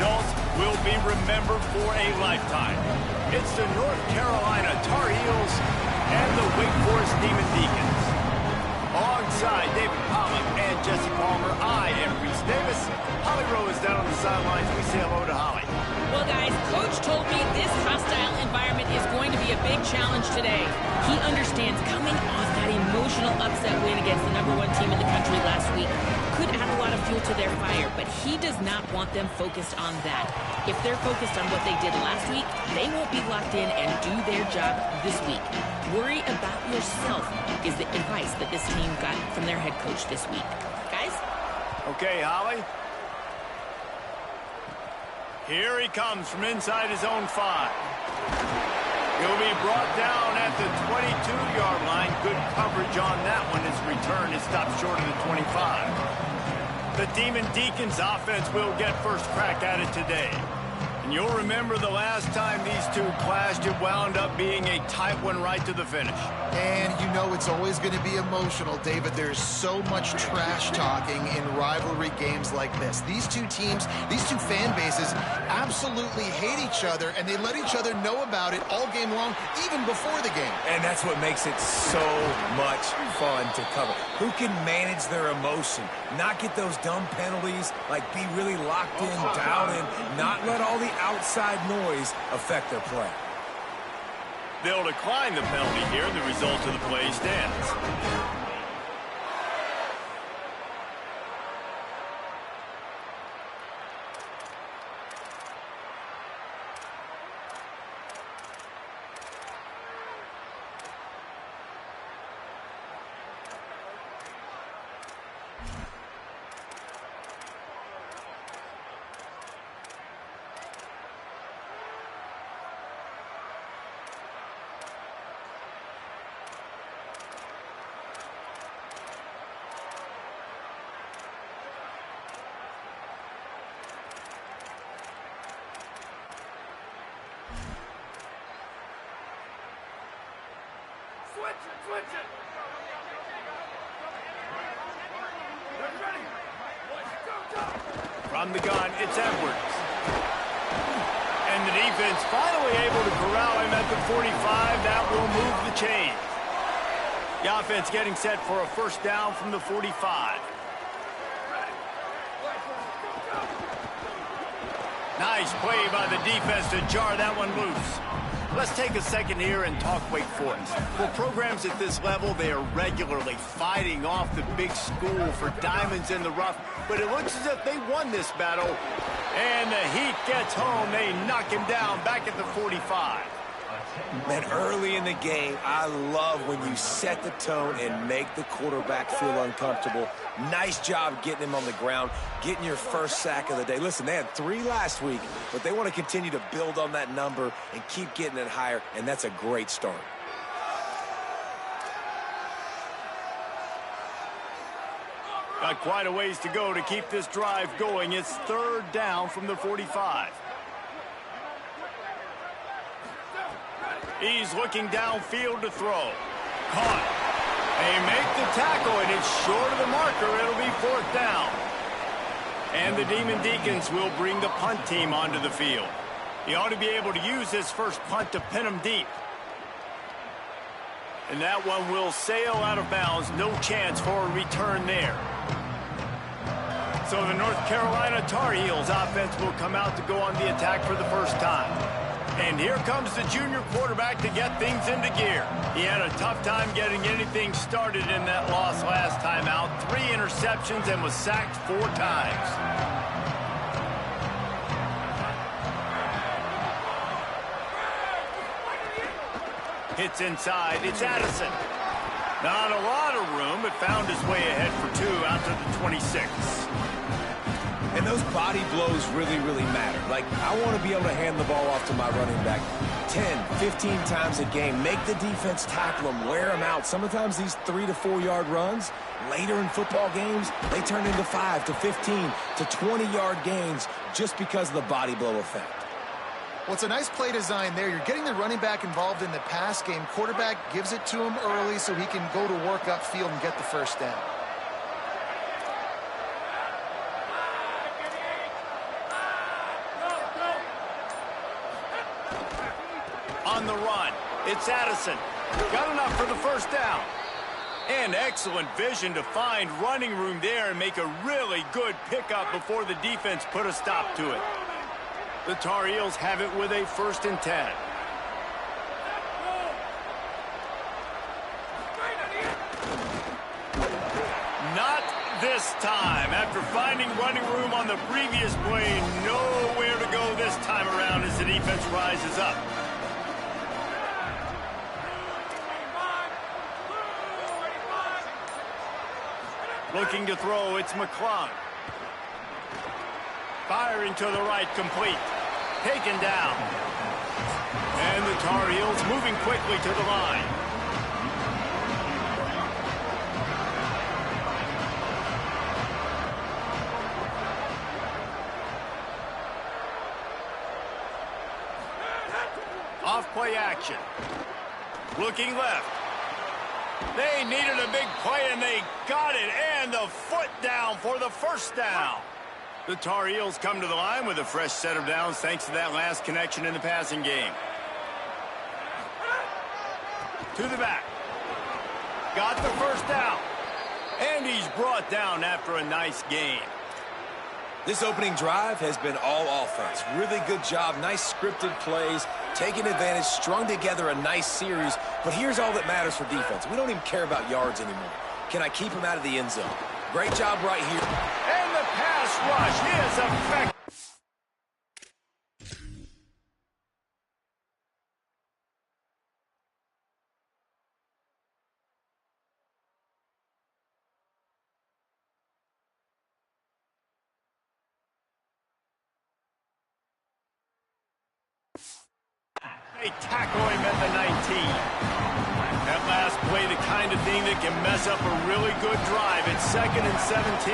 results will be remembered for a lifetime. It's the North Carolina Tar Heels and the Wake Forest Demon Deacons. Alongside David Pollack and Jesse Palmer, I am Reese Davis. Holly Rowe is down on the sidelines. We say hello to Holly. Well, guys, Coach told me this hostile environment is going to be a big challenge today. He understands coming off that emotional upset win against the #1 team in the country last week could add a lot of fuel to their fire, but he does not want them focused on that. If they're focused on what they did last week, they won't be locked in and do their job this week. Worry about yourself is the advice that this team got from their head coach this week. Guys? Okay, Holly. Here he comes from inside his own 5. He'll be brought down at the 22-yard line. Good coverage on that one. His return is stopped short of the 25. The Demon Deacons offense will get first crack at it today. And you'll remember the last time these two clashed, it wound up being a tight one right to the finish. And you know it's always going to be emotional, David. There's so much trash talking in rivalry games like this. These two teams, these two fan bases absolutely hate each other, and they let each other know about it all game long, even before the game. And that's what makes it so much fun to cover. Who can manage their emotion, not get those dumb penalties, like be really locked in, dialed in, not let all the outside noise affect their play. They'll decline the penalty here. The result of the play stands. Switch it! From the gun, it's Edwards. And the defense finally able to corral him at the 45. That will move the chains. The offense getting set for a first down from the 45. Nice play by the defense to jar that one loose. Let's take a second here and talk Wake Forest. For programs at this level, they are regularly fighting off the big school for diamonds in the rough, but it looks as if they won this battle. And the heat gets home. They knock him down back at the 45. Man, early in the game, I love when you set the tone and make the quarterback feel uncomfortable. Nice job getting him on the ground, getting your first sack of the day. Listen, they had 3 last week, but they want to continue to build on that number and keep getting it higher, and that's a great start. Got quite a ways to go to keep this drive going. It's third down from the 45. He's looking downfield to throw. Caught. They make the tackle, and it's short of the marker. It'll be fourth down. And the Demon Deacons will bring the punt team onto the field. He ought to be able to use his first punt to pin him deep. And that one will sail out of bounds. No chance for a return there. So the North Carolina Tar Heels offense will come out to go on the attack for the first time. And here comes the junior quarterback to get things into gear. He had a tough time getting anything started in that loss last time out. 3 interceptions and was sacked 4 times. Hits inside. It's Addison. Not a lot of room, but found his way ahead for 2 out to the 26. And those body blows really, really matter. Like, I want to be able to hand the ball off to my running back 10, 15 times a game. Make the defense tackle them, wear them out. Sometimes these 3 to 4 yard runs, later in football games, they turn into 5 to 15 to 20-yard gains just because of the body blow effect. Well, it's a nice play design there. You're getting the running back involved in the pass game. Quarterback gives it to him early so he can go to work upfield and get the first down. on the run. It's Addison. Got enough for the first down. And excellent vision to find running room there and make a really good pickup before the defense put a stop to it. The Tar Heels have it with a 1st and 10. Not this time. After finding running room on the previous play, nowhere to go this time around as the defense rises up. Looking to throw, it's McClung. Firing to the right, complete. Taken down. And the Tar Heels moving quickly to the line. Off-play action. Looking left. They needed a big play, and they got it. And the foot down for the first down. The Tar Heels come to the line with a fresh set of downs thanks to that last connection in the passing game. To the back. Got the first down. And he's brought down after a nice gain. This opening drive has been all offense. Really good job, nice scripted plays, taking advantage, strung together a nice series. But here's all that matters for defense. We don't even care about yards anymore. Can I keep him out of the end zone? Great job right here. And the pass rush is effective. They tackle him at the 19. That last play, the kind of thing that can mess up a really good drive. It's 2nd and 17.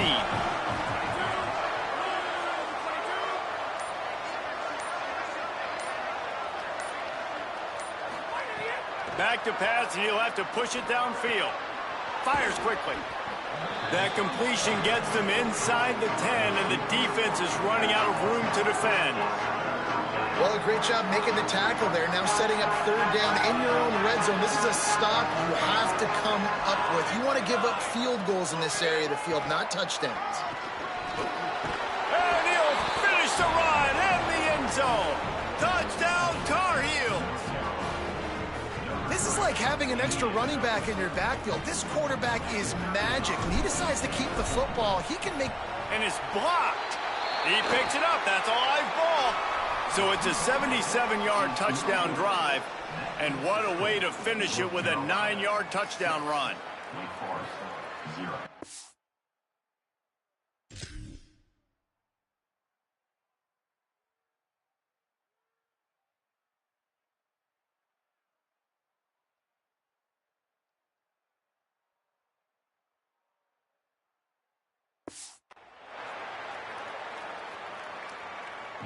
Back to pass, and he'll have to push it downfield. Fires quickly. That completion gets them inside the 10, and the defense is running out of room to defend. Well, a great job making the tackle there. Now setting up 3rd down in your own red zone. This is a stop you have to come up with. You want to give up field goals in this area of the field, not touchdowns. And he'll finish the run in the end zone. Touchdown, Tar Heels. This is like having an extra running back in your backfield. This quarterback is magic. When he decides to keep the football, he can make... And it's blocked. He picks it up. That's a live ball. So it's a 77-yard touchdown drive, and what a way to finish it with a 9-yard touchdown run.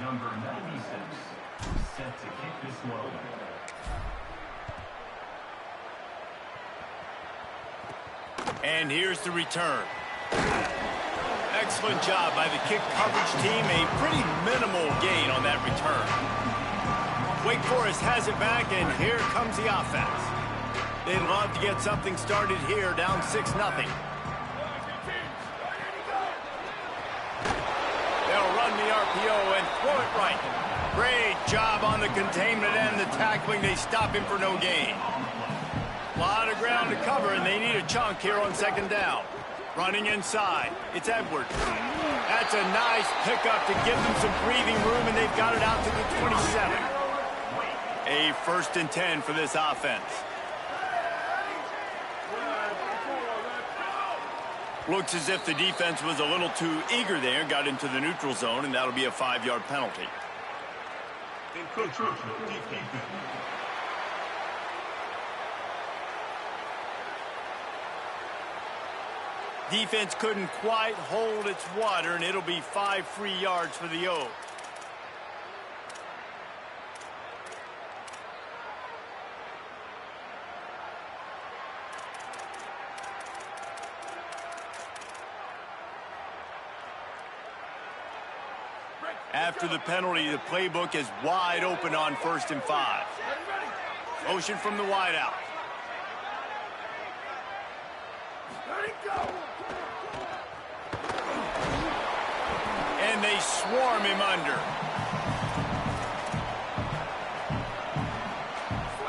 Number 96, set to kick this one away. And here's the return. Excellent job by the kick coverage team. A pretty minimal gain on that return. Wake Forest has it back, and here comes the offense. They'd love to get something started here, down 6-0. The RPO and throw it right. Great job on the containment and the tackling. They stop him for no gain. A lot of ground to cover, and they need a chunk here on 2nd down. Running inside. It's Edwards. That's a nice pickup to give them some breathing room, and they've got it out to the 27. A 1st and 10 for this offense. Looks as if the defense was a little too eager there, got into the neutral zone, and that'll be a 5-yard penalty. Defense couldn't quite hold its water, and it'll be 5 free yards for the O. After the penalty, the playbook is wide open on 1st and 5. Motion from the wideout. And they swarm him under.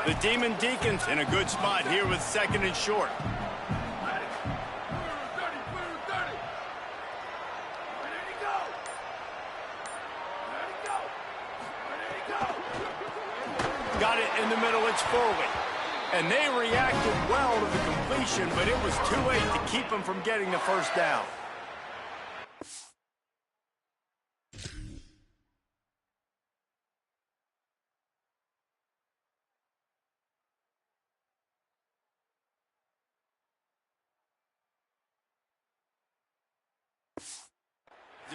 The Demon Deacons in a good spot here with 2nd and short. Got it in the middle, it's Foley. And they reacted well to the completion, but it was too late to keep them from getting the first down.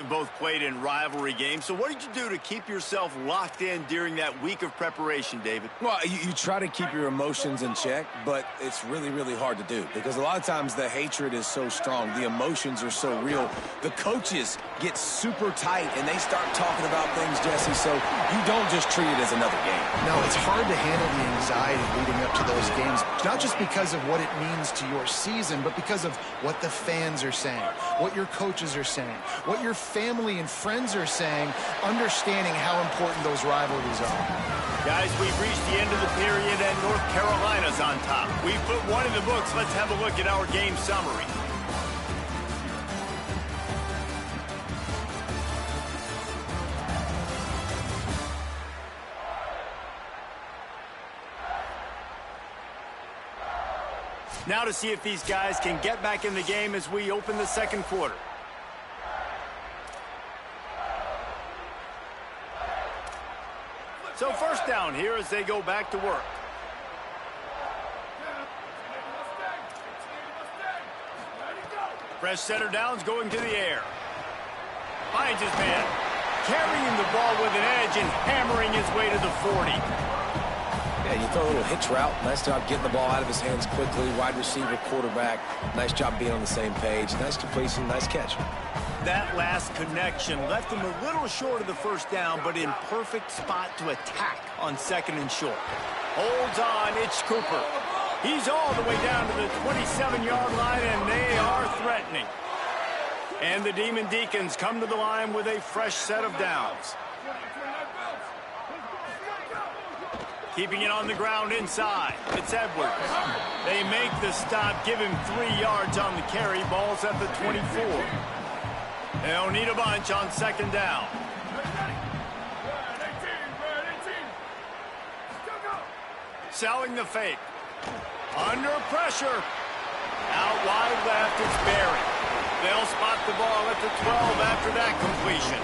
Both played in rivalry games. So what did you do to keep yourself locked in during that week of preparation, David? Well, you try to keep your emotions in check, but it's really, really hard to do because a lot of times the hatred is so strong. The emotions are so real. The coaches get super tight, and they start talking about things, Jesse, so you don't just treat it as another game. No, it's hard to handle the anxiety leading up to those games, not just because of what it means to your season, but because of what the fans are saying, what your coaches are saying, what your family and friends are saying, understanding how important those rivalries are. Guys, we've reached the end of the period and North Carolina's on top. We've put one in the books. Let's have a look at our game summary. Now to see if these guys can get back in the game as we open the 2nd quarter. So 1st down here as they go back to work. Fresh center downs going to the air. Finds his man. Carrying the ball with an edge and hammering his way to the 40. Yeah, you throw a little hitch route. Nice job getting the ball out of his hands quickly. Wide receiver, quarterback. Nice job being on the same page. Nice completion, nice catch. That last connection left him a little short of the 1st down, but in perfect spot to attack on 2nd and short. Holds on, it's Cooper. He's all the way down to the 27-yard line, and they are threatening. And the Demon Deacons come to the line with a fresh set of downs. Keeping it on the ground inside. It's Edwards. They make the stop, give him 3 yards on the carry. Ball's at the 24. They'll need a bunch on 2nd down. Selling the fake. Under pressure. Out wide left, it's Barry. They'll spot the ball at the 12 after that completion.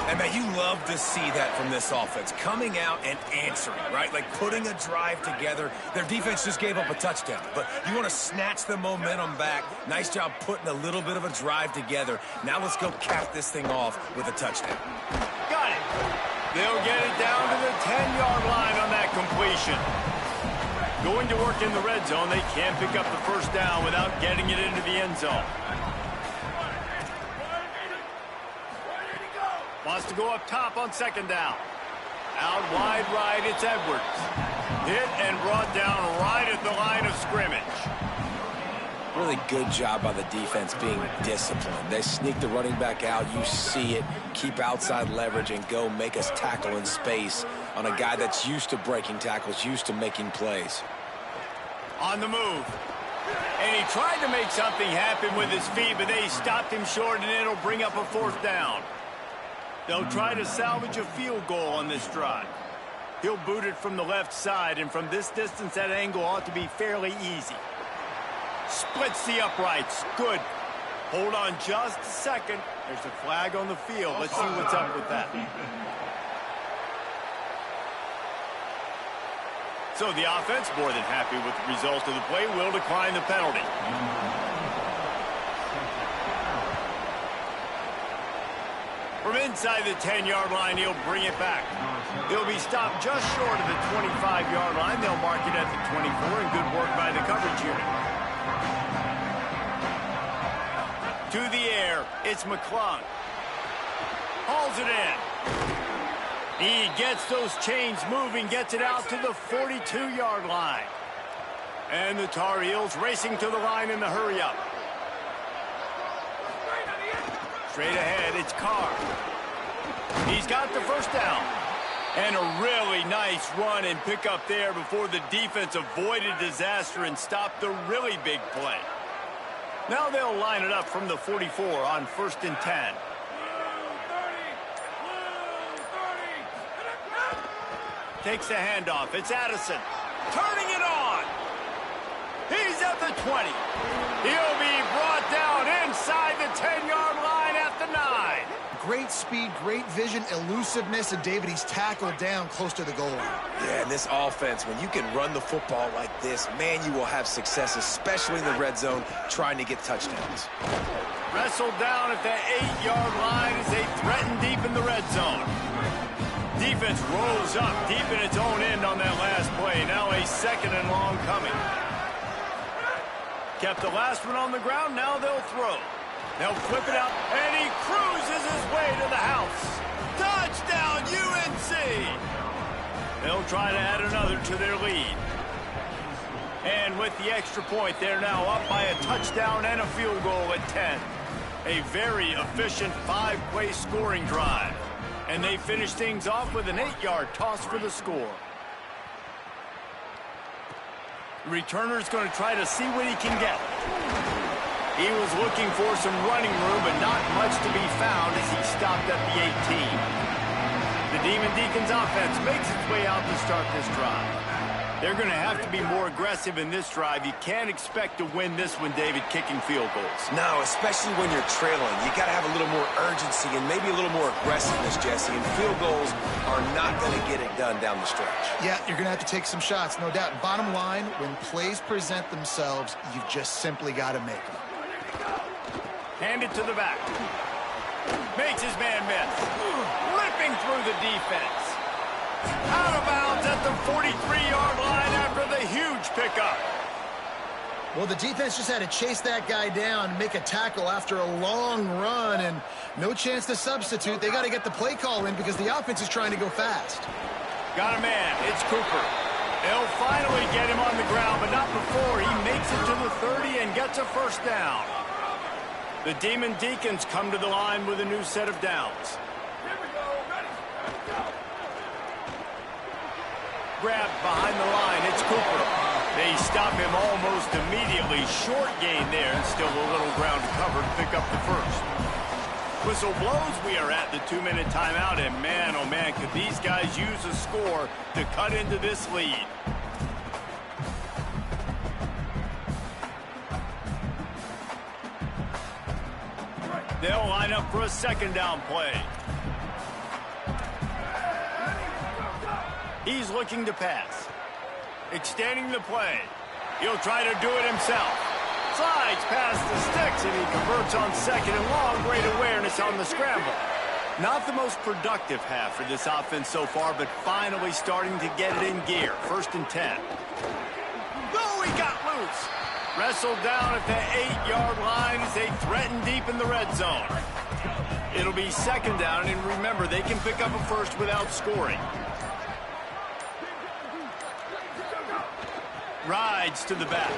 And, man, you love to see that from this offense. Coming out and answering, right? Like putting a drive together. Their defense just gave up a touchdown. But you want to snatch the momentum back. Nice job putting a little bit of a drive together. Now let's go cap this thing off with a touchdown. Got it. They'll get it down to the 10-yard line on that completion. Going to work in the red zone. They can't pick up the 1st down without getting it into the end zone. Wants to go up top on 2nd down. Out wide right, it's Edwards. Hit and brought down right at the line of scrimmage. Really good job by the defense being disciplined. They sneak the running back out. You see it. Keep outside leverage and go make us tackle in space on a guy that's used to breaking tackles, used to making plays. On the move. And he tried to make something happen with his feet, but they stopped him short, and it'll bring up a 4th down. They'll try to salvage a field goal on this drive. He'll boot it from the left side, and from this distance, that angle ought to be fairly easy. Splits the uprights. Good. Hold on just a second. There's a flag on the field. Let's see what's up with that. So the offense, more than happy with the result of the play, will decline the penalty. From inside the 10-yard line, he'll bring it back. He'll be stopped just short of the 25-yard line. They'll mark it at the 24, and good work by the coverage unit. To the air, it's McClung. Hauls it in. He gets those chains moving, gets it out to the 42-yard line. And the Tar Heels racing to the line in the hurry-up. Straight ahead, it's Carr. He's got the first down. And a really nice run and pick up there before the defense avoided disaster and stopped the really big play. Now they'll line it up from the 44 on 1st and 10. Takes the handoff. It's Addison. Turning it on. He's at the 20. He'll be brought down inside the 10-yard line at the 9. Great speed, great vision, elusiveness, and David, he's tackled down close to the goal line. Yeah, and this offense, when you can run the football like this, man, you will have success, especially in the red zone, trying to get touchdowns. Wrestled down at the 8-yard line as they threaten deep in the red zone. Defense rolls up deep in its own end on that last play. Now a 2nd and long coming. Kept the last one on the ground. Now they'll throw. They'll flip it out, and he cruises his way to the house. Touchdown, UNC! They'll try to add another to their lead. And with the extra point, they're now up by a touchdown and a field goal at 10. A very efficient 5-play scoring drive. And they finish things off with an 8-yard toss for the score. The returner's going to try to see what he can get. He was looking for some running room, but not much to be found as he stopped at the 18. The Demon Deacons offense makes its way out to start this drive. They're going to have to be more aggressive in this drive. You can't expect to win this one, David, kicking field goals. No, especially when you're trailing. You got to have a little more urgency and maybe a little more aggressiveness, Jesse. And field goals are not going to get it done down the stretch. Yeah, you're going to have to take some shots, no doubt. Bottom line, when plays present themselves, you've just simply got to make them. Hand it to the back. Makes his man miss. Ripping through the defense. Out of bounds at the 43-yard line after the huge pickup. Well, the defense just had to chase that guy down, make a tackle after a long run, and no chance to substitute. They got to get the play call in because the offense is trying to go fast. Got a man. It's Cooper. They'll finally get him on the ground, but not before he makes it to the 30 and gets a first down. The Demon Deacons come to the line with a new set of downs. Grabbed behind the line, it's Cooper. They stop him almost immediately. Short gain there, and still a little ground to cover to pick up the first. Whistle blows, we are at the 2-minute timeout, and man, oh man, could these guys use a score to cut into this lead. They'll line up for a 2nd down play. He's looking to pass. Extending the play. He'll try to do it himself. Slides past the sticks, and he converts on 2nd and long. Great awareness on the scramble. Not the most productive half for this offense so far, but finally starting to get it in gear. 1st and 10. Oh, he got loose. Wrestled down at the 8-yard line as they threaten deep in the red zone. It'll be 2nd down, and remember, they can pick up a first without scoring. Rides to the back.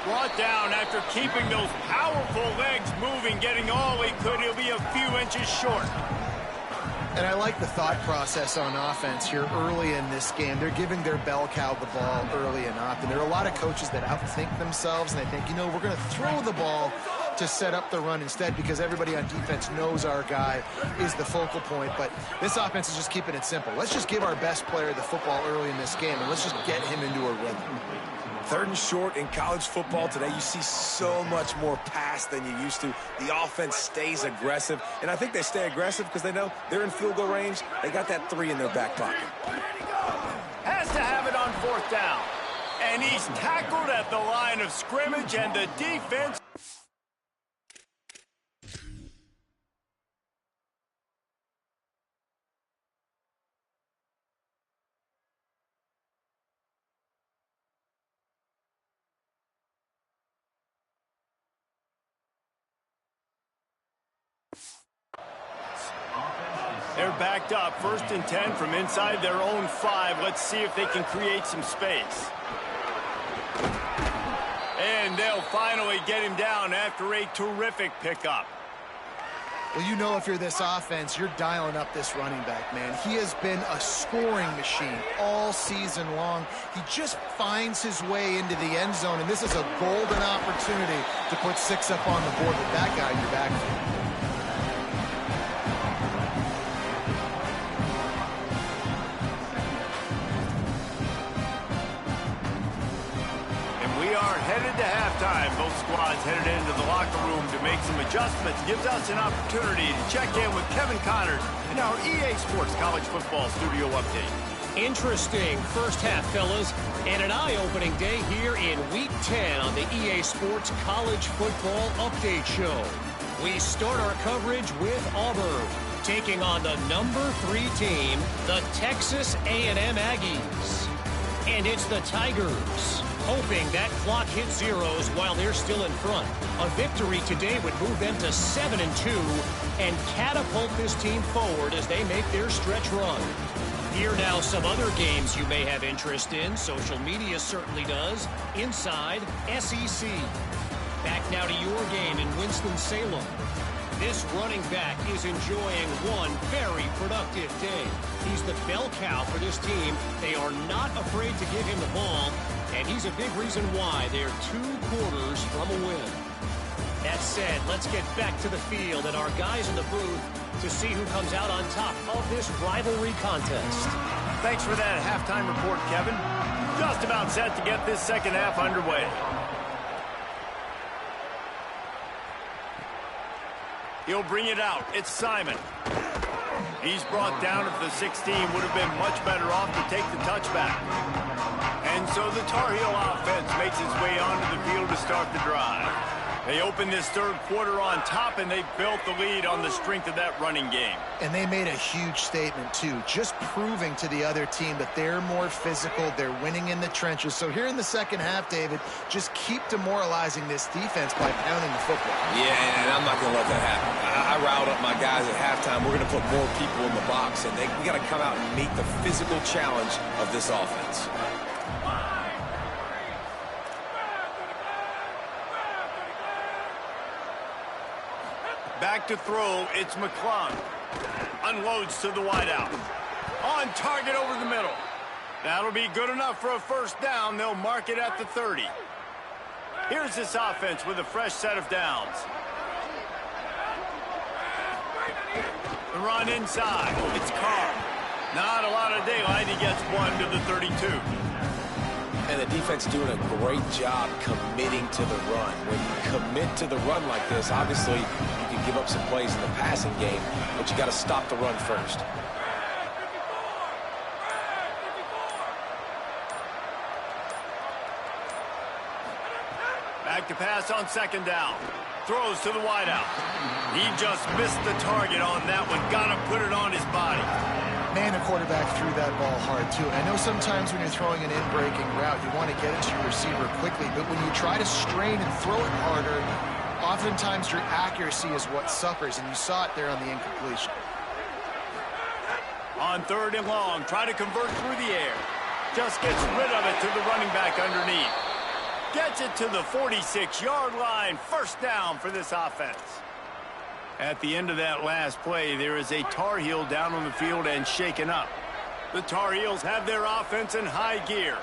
Brought down after keeping those powerful legs moving, getting all he could. He'll be a few inches short. And I like the thought process on offense here early in this game. They're giving their bell cow the ball early and often. There are a lot of coaches that outthink themselves, and they think, you know, we're going to throw the ball to set up the run instead because everybody on defense knows our guy is the focal point. But this offense is just keeping it simple. Let's just give our best player the football early in this game, and let's just get him into a rhythm. 3rd and short in college football today. You see so much more pass than you used to. The offense stays aggressive, and I think they stay aggressive because they know they're in field goal range. They got that 3 in their back pocket. Has to have it on 4th down. And he's tackled at the line of scrimmage, and the defense... They're backed up, 1st and 10 from inside their own 5. Let's see if they can create some space. And they'll finally get him down after a terrific pickup. Well, you know if you're this offense, you're dialing up this running back, man. He has been a scoring machine all season long. He just finds his way into the end zone, and this is a golden opportunity to put 6 up on the board with that guy in your backfield. Headed to halftime. Both squads headed into the locker room to make some adjustments. Gives us an opportunity to check in with Kevin Connors in our EA Sports College Football Studio Update. Interesting first half, fellas, and an eye-opening day here in Week 10 on the EA Sports College Football Update Show. We start our coverage with Auburn, taking on the number 3 team, the Texas A&M Aggies. And it's the Tigers, hoping that clock hits zeros while they're still in front. A victory today would move them to 7-2 and catapult this team forward as they make their stretch run. Here now some other games you may have interest in. Social media certainly does. Inside SEC. Back now to your game in Winston-Salem. This running back is enjoying one very productive day. He's the bell cow for this team. They are not afraid to give him the ball, and he's a big reason why they're 2 quarters from a win. That said, let's get back to the field and our guys in the booth to see who comes out on top of this rivalry contest. Thanks for that halftime report, Kevin. Just about set to get this second half underway. He'll bring it out. It's Simon. He's brought down at the 16. Would have been much better off to take the touchback. And so the Tar Heel offense makes its way onto the field to start the drive. They open this third quarter on top, and they built the lead on the strength of that running game. And they made a huge statement, too, just proving to the other team that they're more physical, they're winning in the trenches. So here in the second half, David, just keep demoralizing this defense by pounding the football. Yeah, and I'm not going to let that happen. I riled up my guys at halftime. We're going to put more people in the box, and we got to come out and meet the physical challenge of this offense. Back to throw, it's McClung. Unloads to the wideout. On target over the middle. That'll be good enough for a first down. They'll mark it at the 30. Here's this offense with a fresh set of downs. The run inside. It's Carr. Not a lot of daylight. He gets 1 to the 32. And the defense doing a great job committing to the run. When you commit to the run like this, obviously you can give up some plays in the passing game, but you got to stop the run first. Back to pass on second down. Throws to the wideout. He just missed the target on that one. Got to put it on his body. Man, the quarterback threw that ball hard, too. And I know sometimes when you're throwing an in-breaking route, you want to get it to your receiver quickly. But when you try to strain and throw it harder, oftentimes your accuracy is what suffers. And you saw it there on the incompletion. On third and long, try to convert through the air. Just gets rid of it to the running back underneath. Gets it to the 46-yard line. First down for this offense. At the end of that last play, there is a Tar Heel down on the field and shaken up. The Tar Heels have their offense in high gear.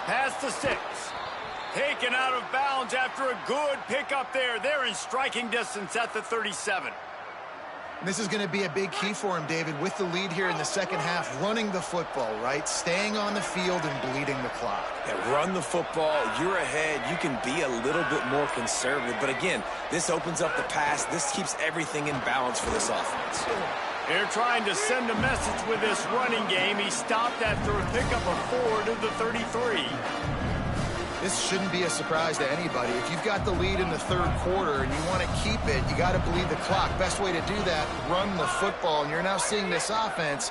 Pass to 6. Taken out of bounds after a good pickup there. They're in striking distance at the 37. This is going to be a big key for him, David, with the lead here in the second half, running the football, right? Staying on the field and bleeding the clock. Yeah, run the football. You're ahead. You can be a little bit more conservative. But again, this opens up the pass. This keeps everything in balance for this offense. They're trying to send a message with this running game. He stopped after a pickup of 4 to the 33. This shouldn't be a surprise to anybody. If you've got the lead in the third quarter and you want to keep it, you got to bleed the clock. Best way to do that, run the football. And you're now seeing this offense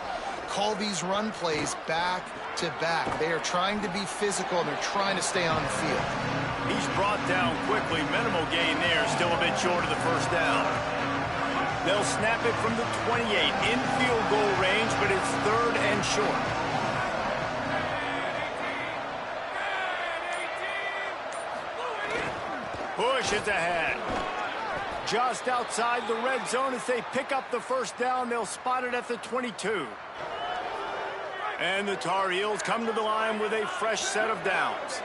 call these run plays back back-to-back. They are trying to be physical, and they're trying to stay on the field. He's brought down quickly. Minimal gain there. Still a bit short of the first down. They'll snap it from the 28 in field goal range, but it's 3rd and short. Push is ahead. Just outside the red zone as they pick up the first down. They'll spot it at the 22. And the Tar Heels come to the line with a fresh set of downs.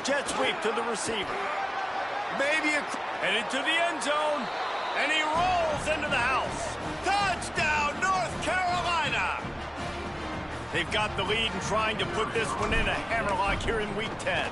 Jet sweep to the receiver. Maybe headed to the end zone. And he rolls into the house. Touchdown, North Carolina! They've got the lead and trying to put this one in a hammerlock here in Week 10.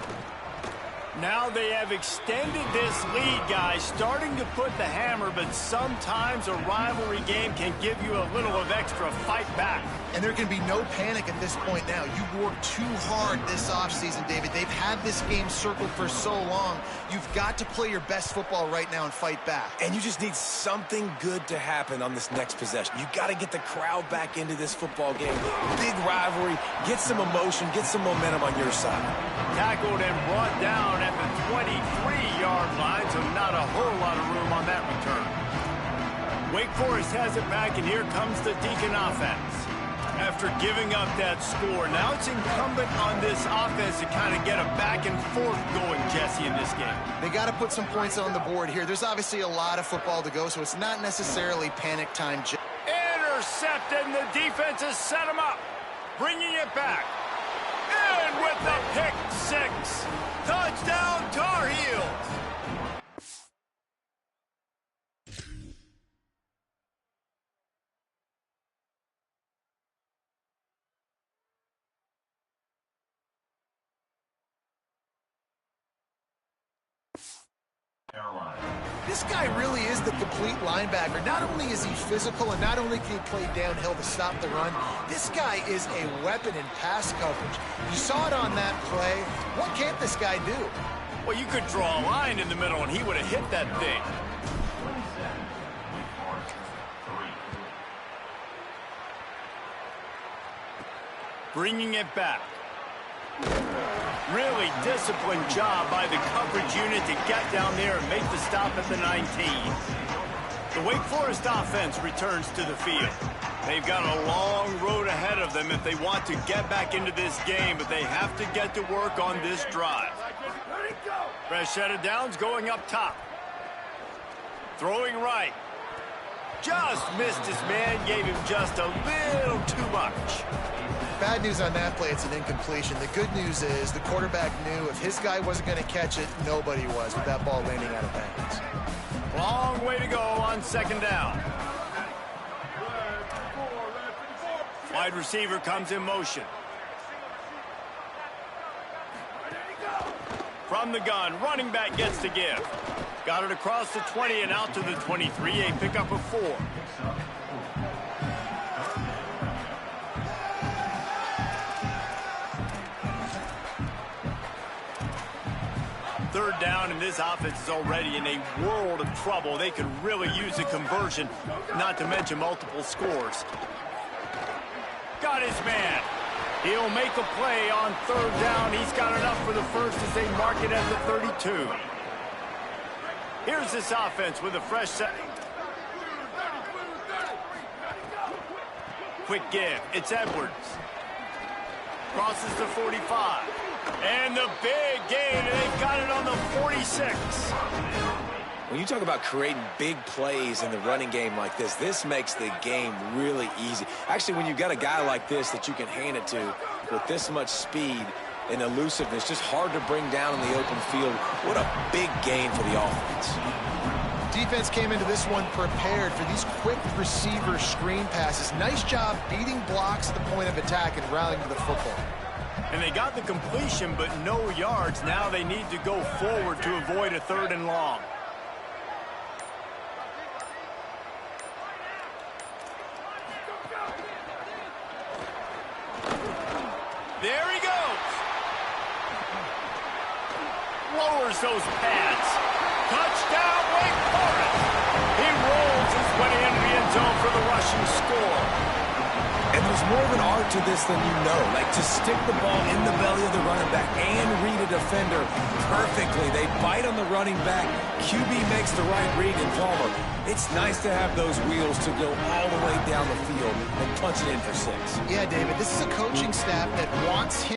Now they have extended this lead, guys, starting to put the hammer, but sometimes a rivalry game can give you a little of extra fight back. And there can be no panic at this point now. You worked too hard this offseason, David. They've had this game circled for so long. You've got to play your best football right now and fight back. And you just need something good to happen on this next possession. You got to get the crowd back into this football game. Big rivalry. Get some emotion. Get some momentum on your side. Tackled and brought down at the 23-yard line, so not a whole lot of room on that return. Wake Forest has it back, and here comes the Deacon offense. After giving up that score, now it's incumbent on this offense to kind of get a back and forth going, Jesse, in this game. They got to put some points on the board here. There's obviously a lot of football to go, so it's not necessarily panic time. Intercepted, and the defense has set him up. Bringing it back. And with the pick six. Touchdown, Tar Heels. This guy really is the complete linebacker. Not only is he physical and not only can he play downhill to stop the run, this guy is a weapon in pass coverage. You saw it on that play. What can't this guy do? Well, you could draw a line in the middle and he would have hit that thing. Bringing it back. Really disciplined job by the coverage unit to get down there and make the stop at the 19. The Wake Forest offense returns to the field. They've got a long road ahead of them if they want to get back into this game, but they have to get to work on this drive. Fresh set of downs going up top. Throwing right. Just missed his man, gave him just a little too much. Bad news on that play, it's an incompletion. The good news is the quarterback knew if his guy wasn't going to catch it, nobody was with that ball landing out of bounds. Long way to go on second down. Wide receiver comes in motion. From the gun, running back gets to give. Got it across the 20 and out to the 23, a pickup of 4. Third down, and this offense is already in a world of trouble. They could really use a conversion, not to mention multiple scores. Got his man. He'll make a play on third down. He's got enough for the first as they mark it at the 32. Here's this offense with a fresh set. Quick give. It's Edwards. Crosses the 45. And the big gain, and they've got it on the 46. When you talk about creating big plays in the running game like this makes the game really easy. Actually, when you've got a guy like this that you can hand it to with this much speed and elusiveness, just hard to bring down in the open field. What a big gain for the offense. Defense came into this one prepared for these quick receiver screen passes. Nice job beating blocks at the point of attack and rallying to the football. And they got the completion, but no yards. Now they need to go forward to avoid a third and long. There he goes. Lowers those pads. Touchdown, Wake Forest. He rolls his possession score. And there's more of an art to this than you know. Like, to stick the ball in the belly of the running back and read a defender perfectly. They bite on the running back. QB makes the right read in Palmer. It's nice to have those wheels to go all the way down the field and punch it in for 6. Yeah, David, this is a coaching staff that wants him.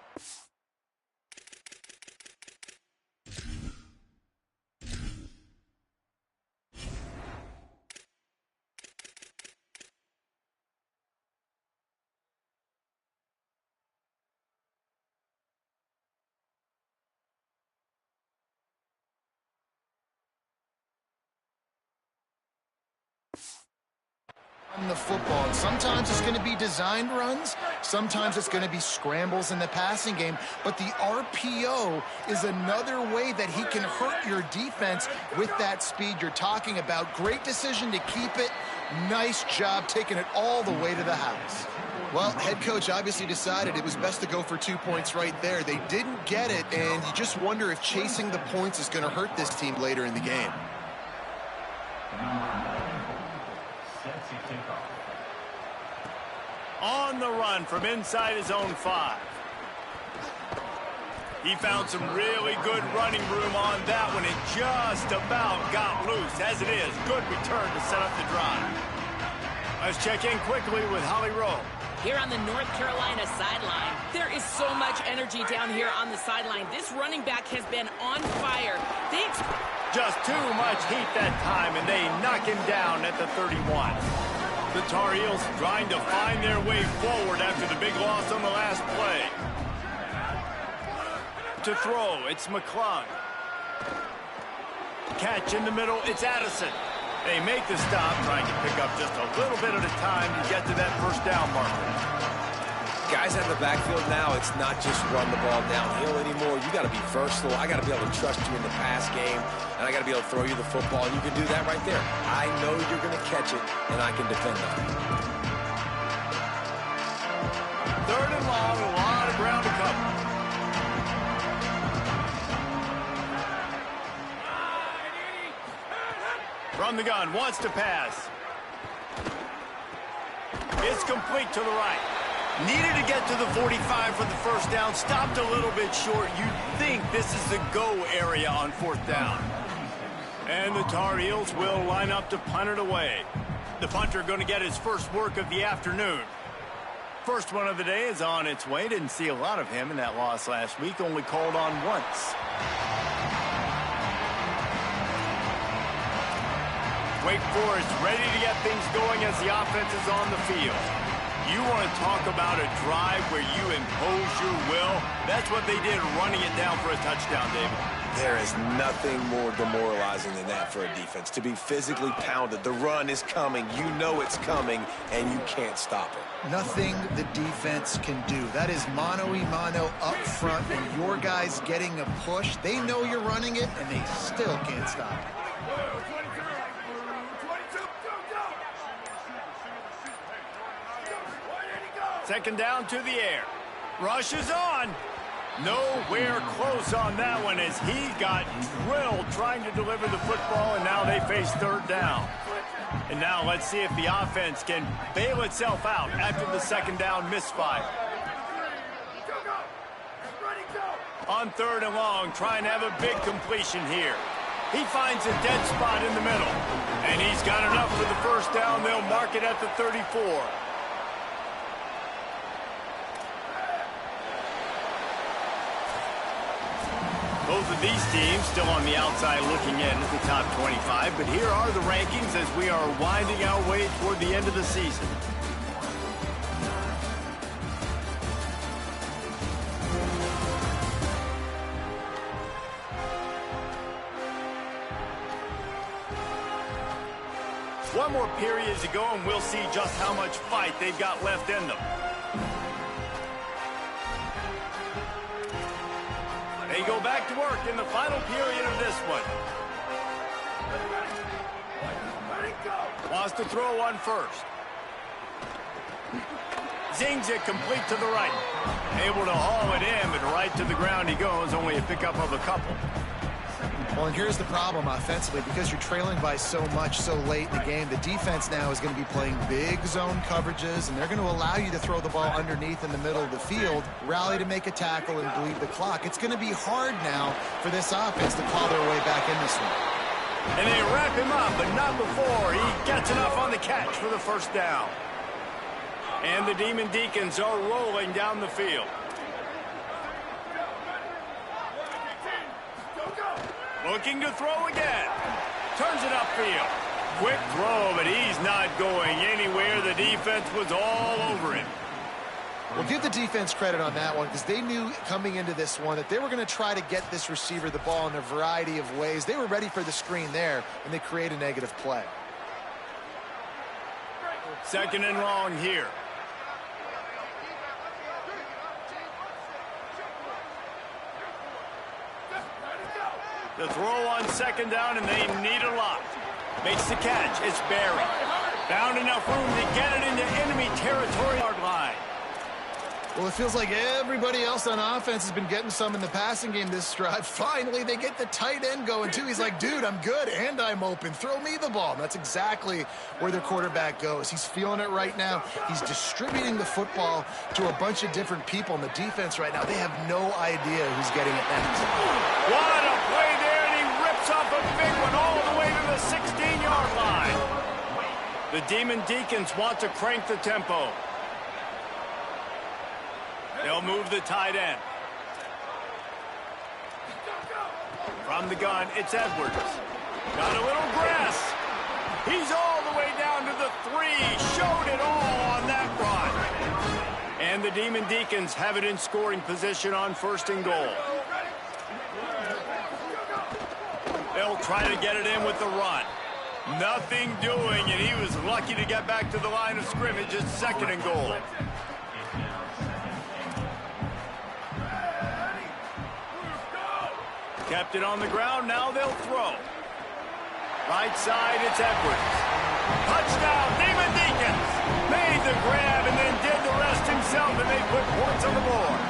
The football. And sometimes it's going to be designed runs. Sometimes it's going to be scrambles in the passing game. But the RPO is another way that he can hurt your defense with that speed you're talking about. Great decision to keep it. Nice job taking it all the way to the house. Well, head coach obviously decided it was best to go for 2 points right there. They didn't get it, and you just wonder if chasing the points is going to hurt this team later in the game. On the run from inside his own 5. He found some really good running room on that one and just about got loose. As it is, good return to set up the drive. Let's check in quickly with Holly Rowe. Here on the North Carolina sideline, there is so much energy down here on the sideline. This running back has been on fire. Just too much heat that time, and they knock him down at the 31. The Tar Heels trying to find their way forward after the big loss on the last play. To throw, it's McClung. Catch in the middle, it's Addison. They make the stop, trying to pick up just a little bit at a time to get to that first down marker. Guys out of the backfield now, it's not just run the ball downhill anymore. You got to be versatile. I got to be able to trust you in the pass game, and I got to be able to throw you the football, and you can do that right there. I know you're going to catch it, and I can depend on it. 3rd and long, a lot of ground to cover. From the gun, wants to pass. It's complete to the right. Needed to get to the 45 for the first down. Stopped a little bit short. You'd think this is the go area on 4th down. And the Tar Heels will line up to punt it away. The punter going to get his first work of the afternoon. First one of the day is on its way. Didn't see a lot of him in that loss last week. Only called on once. Wake Forest ready to get things going as the offense is on the field. You want to talk about a drive where you impose your will? That's what they did, running it down for a touchdown, David. There is nothing more demoralizing than that for a defense, to be physically pounded. The run is coming. You know it's coming, and you can't stop it. Nothing the defense can do. That is mano-a-mano up front, and your guys getting a push. They know you're running it, and they still can't stop it. Second down to the air. Rush is on. Nowhere close on that one as he got drilled trying to deliver the football, and now they face 3rd down. And now let's see if the offense can bail itself out after the second down misfire. On 3rd and long, trying to have a big completion here. He finds a dead spot in the middle, and he's got enough for the first down. They'll mark it at the 34. Both of these teams still on the outside looking in at the top 25, but here are the rankings as we are winding our way toward the end of the season. One more period to go, and we'll see just how much fight they've got left in them. They go back to work in the final period of this one. Wants to throw one first. Zings it complete to the right. Able to haul it in, but right to the ground he goes. Only a pickup of a couple. Well, and here's the problem offensively. Because you're trailing by so much so late in the game, the defense now is going to be playing big zone coverages, and they're going to allow you to throw the ball underneath in the middle of the field, rally to make a tackle, and bleed the clock. It's going to be hard now for this offense to claw their way back in this one. And they wrap him up, but not before he gets enough on the catch for the first down. And the Demon Deacons are rolling down the field. Looking to throw again. Turns it upfield. Quick throw, but he's not going anywhere. The defense was all over him. Well, give the defense credit on that one, because they knew coming into this one that they were going to try to get this receiver the ball in a variety of ways. They were ready for the screen there, and they create a negative play. Second and long here. The throw on second down, and they need a lot. Makes the catch. It's Barry. Found enough room to get it into enemy territory line. Well, it feels like everybody else on offense has been getting some in the passing game this drive. Finally, they get the tight end going, too. He's like, dude, I'm good, and I'm open. Throw me the ball. And that's exactly where their quarterback goes. He's feeling it right now. He's distributing the football to a bunch of different people. And the defense right now, they have no idea who's getting it next. What a play there, and he rips off a big one all the way to the 16-yard line. The Demon Deacons want to crank the tempo. They'll move the tight end. From the gun, it's Edwards. Got a little grass. He's all the way down to the 3. Showed it all on that run. And the Demon Deacons have it in scoring position on first and goal. They'll try to get it in with the run. Nothing doing, and he was lucky to get back to the line of scrimmage at second and goal. Kept it on the ground, now they'll throw. Right side, it's Edwards. Touchdown, Demon Deacons! Made the grab and then did the rest himself, and they put points on the board.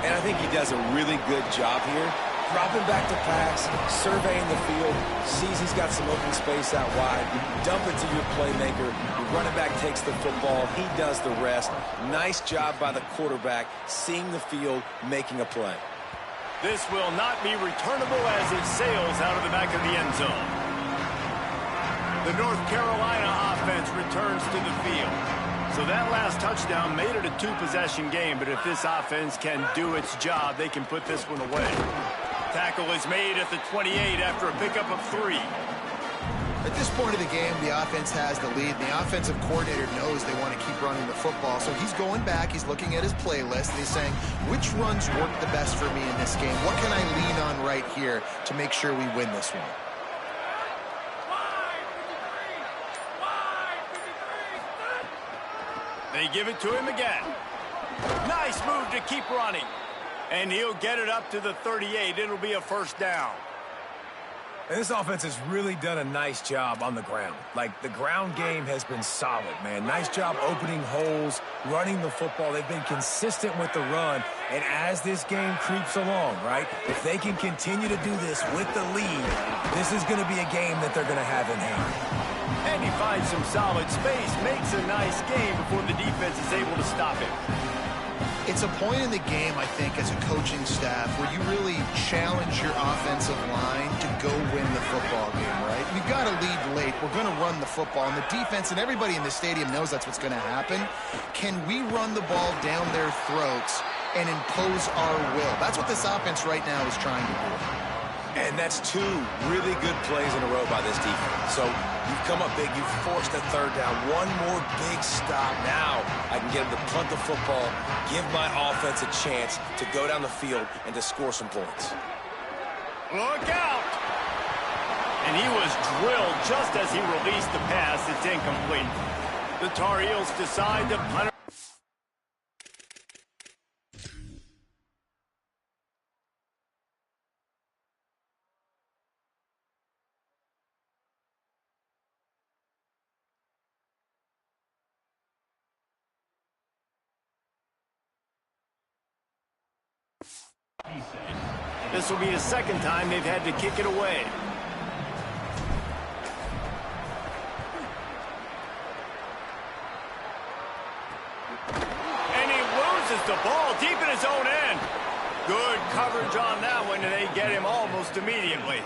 And I think he does a really good job here. Dropping back to pass, surveying the field, sees he's got some open space out wide. Dump it to your playmaker. Your running back takes the football. He does the rest. Nice job by the quarterback, seeing the field, making a play. This will not be returnable as it sails out of the back of the end zone. The North Carolina offense returns to the field. So that last touchdown made it a 2-possession game, but if this offense can do its job, they can put this one away. Tackle is made at the 28 after a pickup of 3. At this point of the game, the offense has the lead. The offensive coordinator knows they want to keep running the football. So he's going back, he's looking at his playlist, and he's saying, which runs work the best for me in this game? What can I lean on right here to make sure we win this one? They give it to him again. Nice move to keep running. And he'll get it up to the 38. It'll be a first down. And this offense has really done a nice job on the ground. Like, the ground game has been solid, man. Nice job opening holes, running the football. They've been consistent with the run. And as this game creeps along, right, if they can continue to do this with the lead, this is going to be a game that they're going to have in hand. And he finds some solid space, makes a nice game before the defense is able to stop him. It's a point in the game, I think, as a coaching staff where you really challenge your offensive line to go win the football game, right? We've got to lead late. We're going to run the football, and the defense and everybody in the stadium knows that's what's going to happen. Can we run the ball down their throats and impose our will? That's what this offense right now is trying to do. And that's 2 really good plays in a row by this defense. So you've come up big. You've forced a third down. One more big stop. Now I can get him to punt the football, give my offense a chance to go down the field and to score some points. Look out! And he was drilled just as he released the pass. It's incomplete. The Tar Heels decide to punt. This will be the second time they've had to kick it away. And he loses the ball deep in his own end. Good coverage on that one, and they get him almost immediately.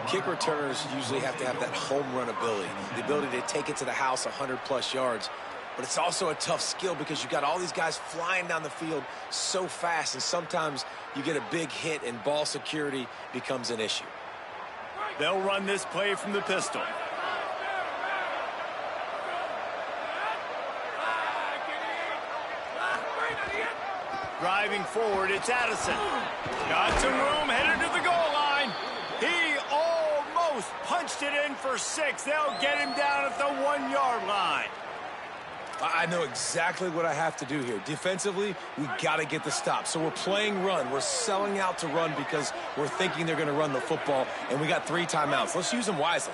Kick returners usually have to have that home run ability, the ability to take it to the house 100-plus yards. But it's also a tough skill because you've got all these guys flying down the field so fast, and sometimes you get a big hit and ball security becomes an issue. They'll run this play from the pistol. Driving forward, it's Addison. Got some room, headed to the goal line. He almost punched it in for 6. They'll get him down at the 1-yard line. I know exactly what I have to do here. Defensively, we got to get the stop. So we're playing run. We're selling out to run because we're thinking they're going to run the football, and we got 3 timeouts. Let's use them wisely.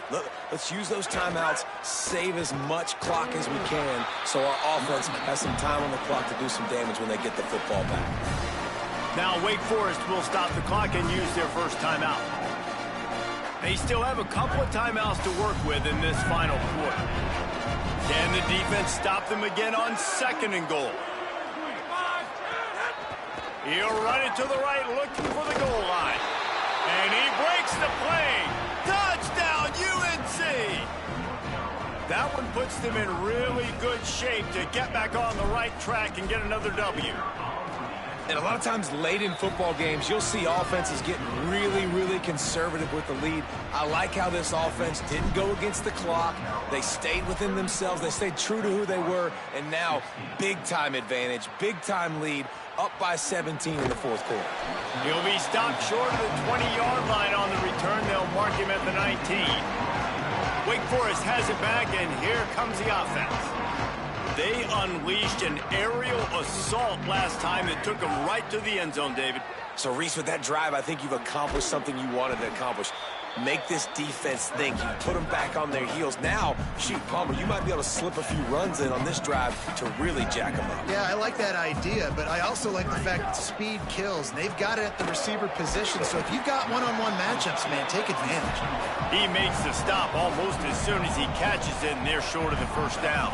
Let's use those timeouts, save as much clock as we can so our offense has some time on the clock to do some damage when they get the football back. Now Wake Forest will stop the clock and use their first timeout. They still have a couple of timeouts to work with in this final quarter. Can the defense stop them again on 2nd and goal? He'll run it to the right, looking for the goal line. And he breaks the play. Touchdown, UNC! That one puts them in really good shape to get back on the right track and get another W. And a lot of times late in football games, you'll see offenses getting really, really conservative with the lead. I like how this offense didn't go against the clock. They stayed within themselves. They stayed true to who they were. And now, big-time advantage, big-time lead, up by 17 in the 4th quarter. He'll be stopped short of the 20-yard line on the return. They'll mark him at the 19. Wake Forest has it back, and here comes the offense. They unleashed an aerial assault last time that took them right to the end zone, David. So, Reese, with that drive, I think you've accomplished something you wanted to accomplish. Make this defense think. You put them back on their heels. Now, shoot, Palmer, you might be able to slip a few runs in on this drive to really jack them up. Yeah, I like that idea, but I also like the fact that speed kills. And they've got it at the receiver position, so if you've got one-on-one matchups, man, take advantage. He makes the stop almost as soon as he catches it, and they're short of the first down.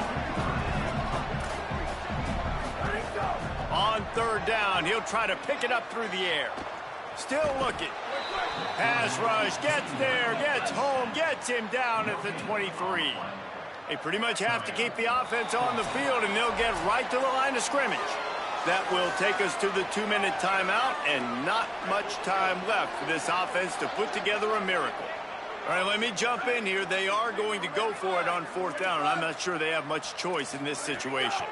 On 3rd down, he'll try to pick it up through the air. Still looking. Pass rush, gets there, gets home, gets him down at the 23. They pretty much have to keep the offense on the field, and they'll get right to the line of scrimmage. That will take us to the 2-minute timeout, and not much time left for this offense to put together a miracle. All right, let me jump in here. They are going to go for it on 4th down, and I'm not sure they have much choice in this situation.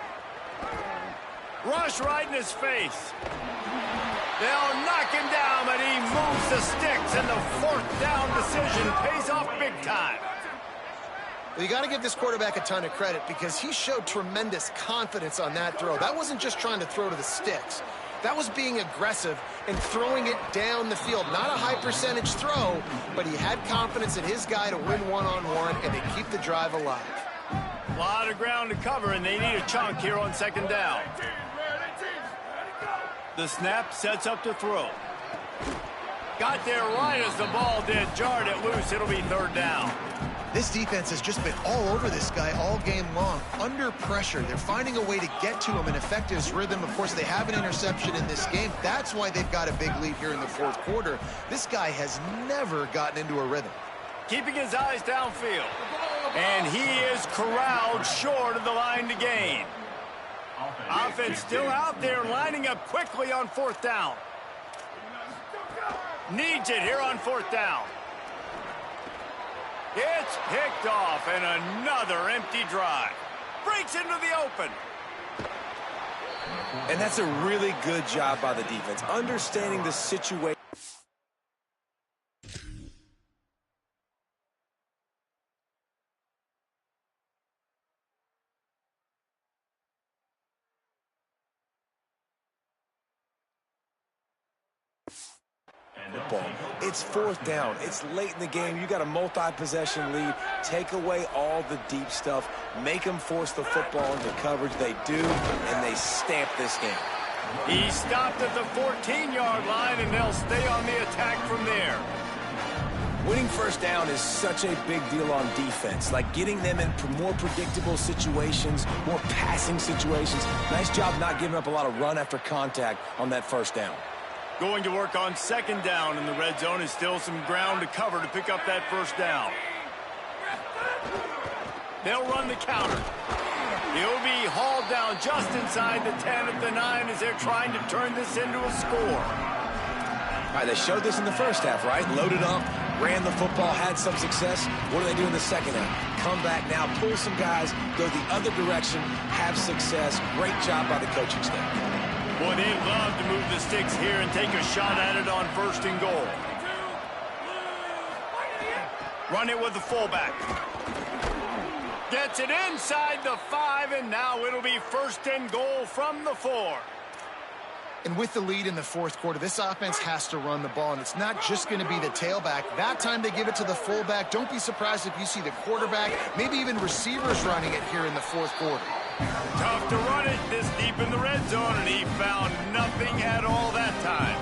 Rush right in his face. They'll knock him down, but he moves the sticks, and the 4th down decision pays off big time. Well, you got to give this quarterback a ton of credit because he showed tremendous confidence on that throw. That wasn't just trying to throw to the sticks. That was being aggressive and throwing it down the field. Not a high percentage throw, but he had confidence in his guy to win one-on-one, and they keep the drive alive. A lot of ground to cover, and they need a chunk here on 2nd down. The snap sets up to throw. Got there right as the ball did. Jarred it loose. It'll be 3rd down. This defense has just been all over this guy all game long. Under pressure, they're finding a way to get to him and affect his rhythm. Of course, they have an interception in this game. That's why they've got a big lead here in the 4th quarter. This guy has never gotten into a rhythm. Keeping his eyes downfield. And he is corralled short of the line to gain. Offense still out there, lining up quickly on 4th down. Needs it here on 4th down. It's picked off, and another empty drive. Breaks into the open. And that's a really good job by the defense, understanding the situation. Football. It's 4th down. It's late in the game. You got a multi-possession lead. Take away all the deep stuff. Make them force the football into coverage. They do, and they stamp this game. He stopped at the 14-yard line, and they'll stay on the attack from there. Winning first down is such a big deal on defense, like getting them in more predictable situations, more passing situations. Nice job not giving up a lot of run after contact on that first down. Going to work on second down in the red zone is still some ground to cover to pick up that first down. They'll run the counter. He'll be hauled down just inside the 10 at the 9 as they're trying to turn this into a score. All right, they showed this in the first half, right? Loaded up, ran the football, had some success. What do they do in the second half? Come back now, pull some guys, go the other direction, have success. Great job by the coaching staff. Boy, they love to move the sticks here and take a shot at it on first and goal. Run it with the fullback. Gets it inside the 5, and now it'll be first and goal from the 4. And with the lead in the fourth quarter, this offense has to run the ball, and it's not just going to be the tailback. That time they give it to the fullback. Don't be surprised if you see the quarterback, maybe even receivers running it here in the fourth quarter. Tough to run it this deep in the red zone, and he found nothing at all that time.